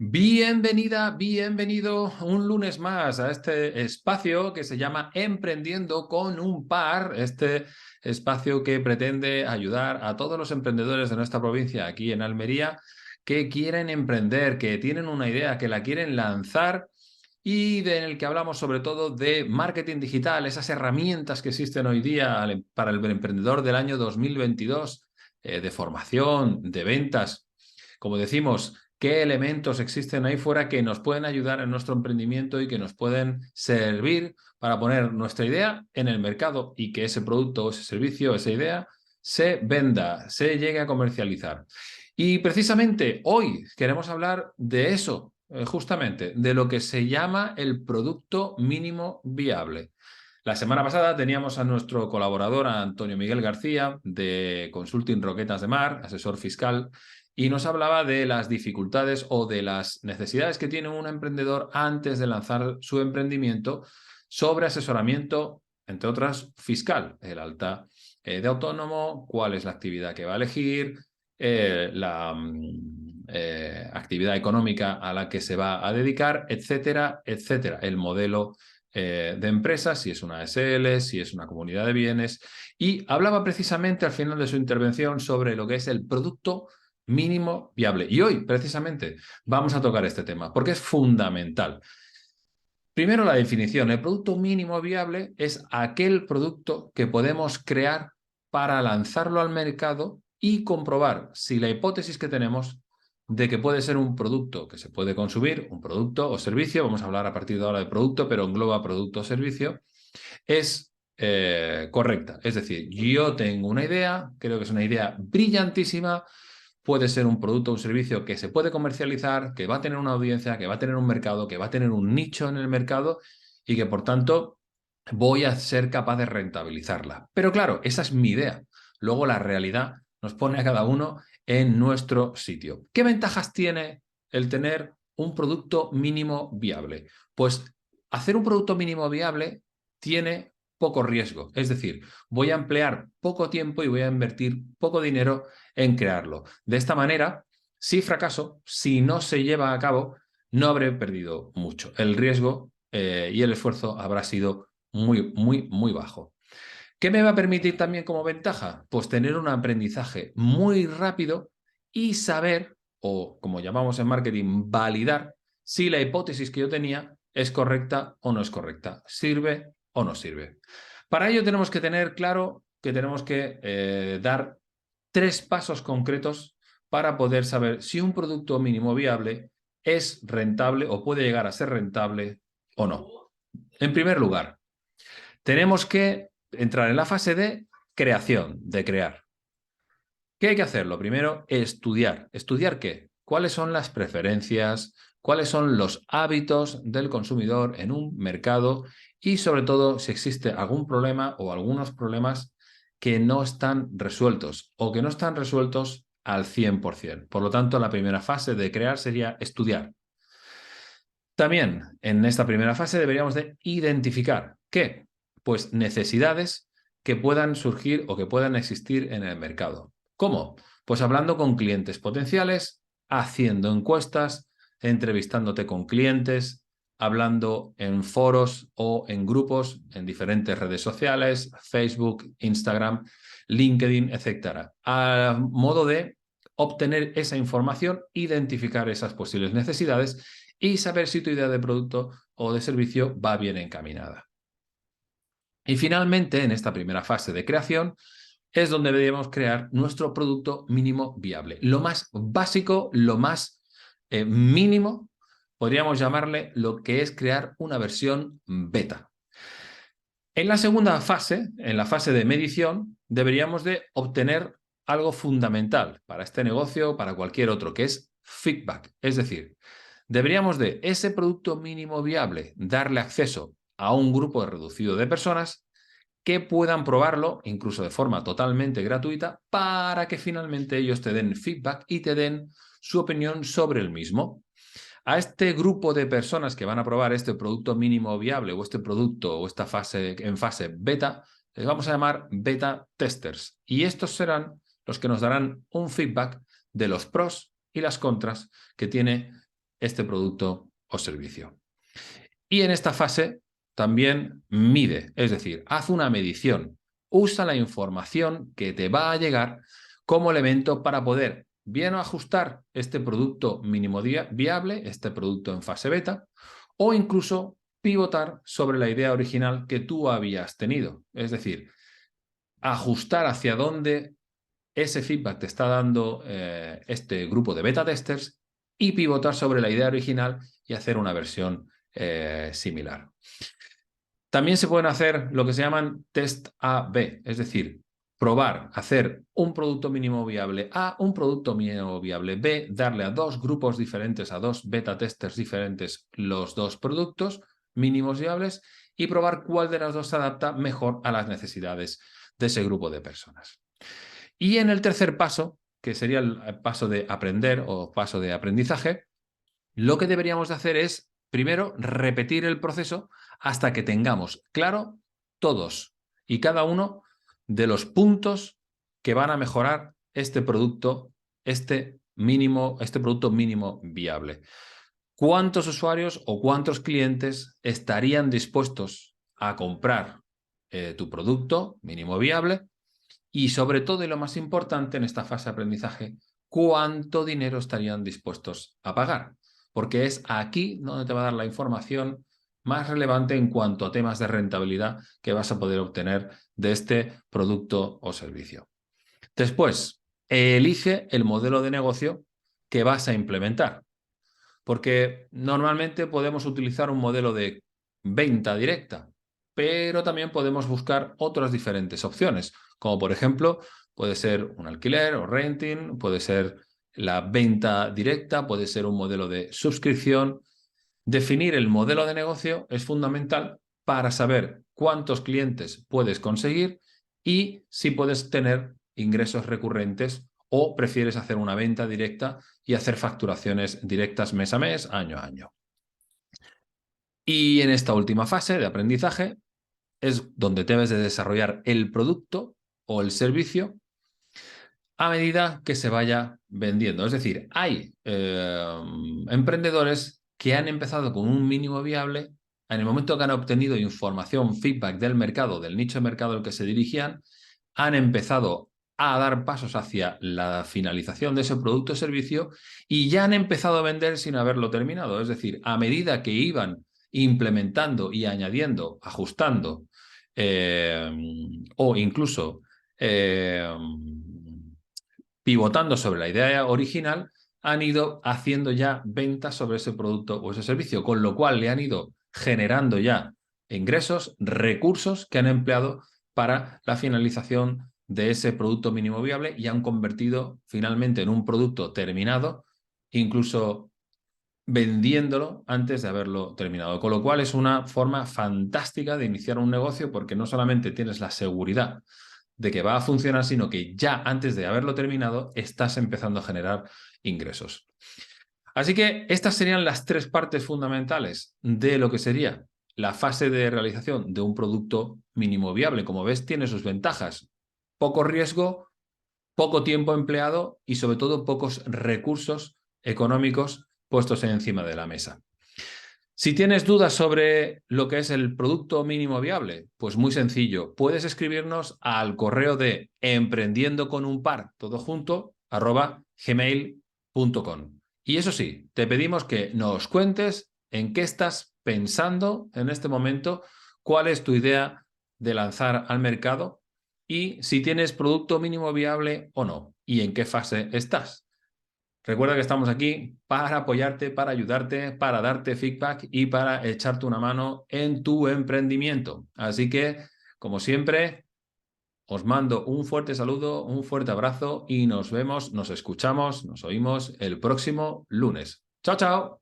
Bienvenida, bienvenido un lunes más a este espacio que se llama Emprendiendo con un par, este espacio que pretende ayudar a todos los emprendedores de nuestra provincia, aquí en Almería, que quieren emprender, que tienen una idea, que la quieren lanzar y en el que hablamos sobre todo de marketing digital, esas herramientas que existen hoy día para el emprendedor del año 2022, de formación, de ventas. Como decimos, qué elementos existen ahí fuera que nos pueden ayudar en nuestro emprendimiento y que nos pueden servir para poner nuestra idea en el mercado y que ese producto, ese servicio, esa idea se venda, se llegue a comercializar. Y precisamente hoy queremos hablar de eso, justamente, de lo que se llama el producto mínimo viable. La semana pasada teníamos a nuestro colaborador, a Antonio Miguel García, de Consulting Roquetas de Mar, asesor fiscal, y nos hablaba de las dificultades o de las necesidades que tiene un emprendedor antes de lanzar su emprendimiento sobre asesoramiento, entre otras, fiscal, el alta de autónomo, cuál es la actividad que va a elegir, la actividad económica a la que se va a dedicar, etcétera, etcétera. El modelo de empresa, si es una SL, si es una comunidad de bienes. Y hablaba precisamente al final de su intervención sobre lo que es el producto mínimo viable. Y hoy, precisamente, vamos a tocar este tema porque es fundamental. Primero, la definición. El producto mínimo viable es aquel producto que podemos crear para lanzarlo al mercado y comprobar si la hipótesis que tenemos de que puede ser un producto que se puede consumir, un producto o servicio, vamos a hablar a partir de ahora de producto, pero engloba producto o servicio, es correcta. Es decir, yo tengo una idea, creo que es una idea brillantísima, puede ser un producto o un servicio que se puede comercializar, que va a tener una audiencia, que va a tener un mercado, que va a tener un nicho en el mercado y que, por tanto, voy a ser capaz de rentabilizarla. Pero claro, esa es mi idea. Luego la realidad nos pone a cada uno en nuestro sitio. ¿Qué ventajas tiene el tener un producto mínimo viable? Pues hacer un producto mínimo viable tiene poco riesgo. Es decir, voy a emplear poco tiempo y voy a invertir poco dinero en crearlo. De esta manera, si fracaso, si no se lleva a cabo, no habré perdido mucho. El riesgo y el esfuerzo habrá sido muy, muy, muy bajo. ¿Qué me va a permitir también como ventaja? Pues tener un aprendizaje muy rápido y saber, o como llamamos en marketing, validar si la hipótesis que yo tenía es correcta o no es correcta, sirve o no sirve. Para ello tenemos que tener claro que tenemos que dar 3 pasos concretos para poder saber si un producto mínimo viable es rentable o puede llegar a ser rentable o no. En primer lugar, tenemos que entrar en la fase de creación, de crear. ¿Qué hay que hacer? Lo primero, estudiar. ¿Estudiar qué? ¿Cuáles son las preferencias? ¿Cuáles son los hábitos del consumidor en un mercado? Y sobre todo, si existe algún problema o algunos problemas que no están resueltos o que no están resueltos al 100%. Por lo tanto, la primera fase de crear sería estudiar. También en esta primera fase deberíamos de identificar ¿qué? Pues necesidades que puedan surgir o que puedan existir en el mercado. ¿Cómo? Pues hablando con clientes potenciales, haciendo encuestas, entrevistándote con clientes, hablando en foros o en grupos en diferentes redes sociales, Facebook, Instagram, LinkedIn, etc. A modo de obtener esa información, identificar esas posibles necesidades y saber si tu idea de producto o de servicio va bien encaminada. Y finalmente, en esta primera fase de creación, es donde debemos crear nuestro producto mínimo viable. Lo más básico, lo más mínimo, podríamos llamarle lo que es crear una versión beta. En la segunda fase, en la fase de medición, deberíamos de obtener algo fundamental para este negocio o para cualquier otro, que es feedback. Es decir, deberíamos de ese producto mínimo viable darle acceso a un grupo reducido de personas que puedan probarlo, incluso de forma totalmente gratuita, para que finalmente ellos te den feedback y te den su opinión sobre el mismo. A este grupo de personas que van a probar este producto mínimo viable o este producto o esta fase en fase beta, les vamos a llamar beta testers. Y estos serán los que nos darán un feedback de los pros y las contras que tiene este producto o servicio. Y en esta fase también mide, es decir, haz una medición, usa la información que te va a llegar como elemento para poder bien ajustar este producto mínimo viable, este producto en fase beta, o incluso pivotar sobre la idea original que tú habías tenido. Es decir, ajustar hacia dónde ese feedback te está dando este grupo de beta testers y pivotar sobre la idea original y hacer una versión similar. También se pueden hacer lo que se llaman test A-B, es decir, probar, hacer un producto mínimo viable A, un producto mínimo viable B, darle a dos grupos diferentes, a dos beta testers diferentes los dos productos mínimos viables y probar cuál de las dos se adapta mejor a las necesidades de ese grupo de personas. Y en el tercer paso, que sería el paso de aprender o paso de aprendizaje, lo que deberíamos de hacer es, primero, repetir el proceso hasta que tengamos claro todos y cada uno de los puntos que van a mejorar este producto, este producto mínimo viable. ¿Cuántos usuarios o cuántos clientes estarían dispuestos a comprar tu producto mínimo viable? Y sobre todo, y lo más importante en esta fase de aprendizaje, ¿cuánto dinero estarían dispuestos a pagar? Porque es aquí donde te va a dar la información más relevante en cuanto a temas de rentabilidad que vas a poder obtener de este producto o servicio. Después, elige el modelo de negocio que vas a implementar. Porque normalmente podemos utilizar un modelo de venta directa, pero también podemos buscar otras diferentes opciones, como por ejemplo puede ser un alquiler o renting, puede ser la venta directa, puede ser un modelo de suscripción. Definir el modelo de negocio es fundamental para saber cuántos clientes puedes conseguir y si puedes tener ingresos recurrentes o prefieres hacer una venta directa y hacer facturaciones directas mes a mes, año a año. Y en esta última fase de aprendizaje es donde debes de desarrollar el producto o el servicio a medida que se vaya vendiendo. Es decir, hay emprendedores que han empezado con un mínimo viable, en el momento que han obtenido información, feedback del mercado, del nicho de mercado al que se dirigían, han empezado a dar pasos hacia la finalización de ese producto o servicio y ya han empezado a vender sin haberlo terminado. Es decir, a medida que iban implementando y añadiendo, ajustando o incluso pivotando sobre la idea original, han ido haciendo ya ventas sobre ese producto o ese servicio, con lo cual le han ido generando ya ingresos, recursos que han empleado para la finalización de ese producto mínimo viable y han convertido finalmente en un producto terminado, incluso vendiéndolo antes de haberlo terminado. Con lo cual es una forma fantástica de iniciar un negocio porque no solamente tienes la seguridad de que va a funcionar, sino que ya antes de haberlo terminado estás empezando a generar ingresos. Así que estas serían las tres partes fundamentales de lo que sería la fase de realización de un producto mínimo viable. Como ves, tiene sus ventajas. Poco riesgo, poco tiempo empleado y sobre todo pocos recursos económicos puestos encima de la mesa. Si tienes dudas sobre lo que es el producto mínimo viable, pues muy sencillo. Puedes escribirnos al correo de emprendiendoconunpar, todo junto, @gmail.com. Y eso sí, te pedimos que nos cuentes en qué estás pensando en este momento, cuál es tu idea de lanzar al mercado y si tienes producto mínimo viable o no y en qué fase estás. Recuerda que estamos aquí para apoyarte, para ayudarte, para darte feedback y para echarte una mano en tu emprendimiento. Así que, como siempre, os mando un fuerte saludo, un fuerte abrazo y nos vemos, nos escuchamos, nos oímos el próximo lunes. ¡Chao, chao!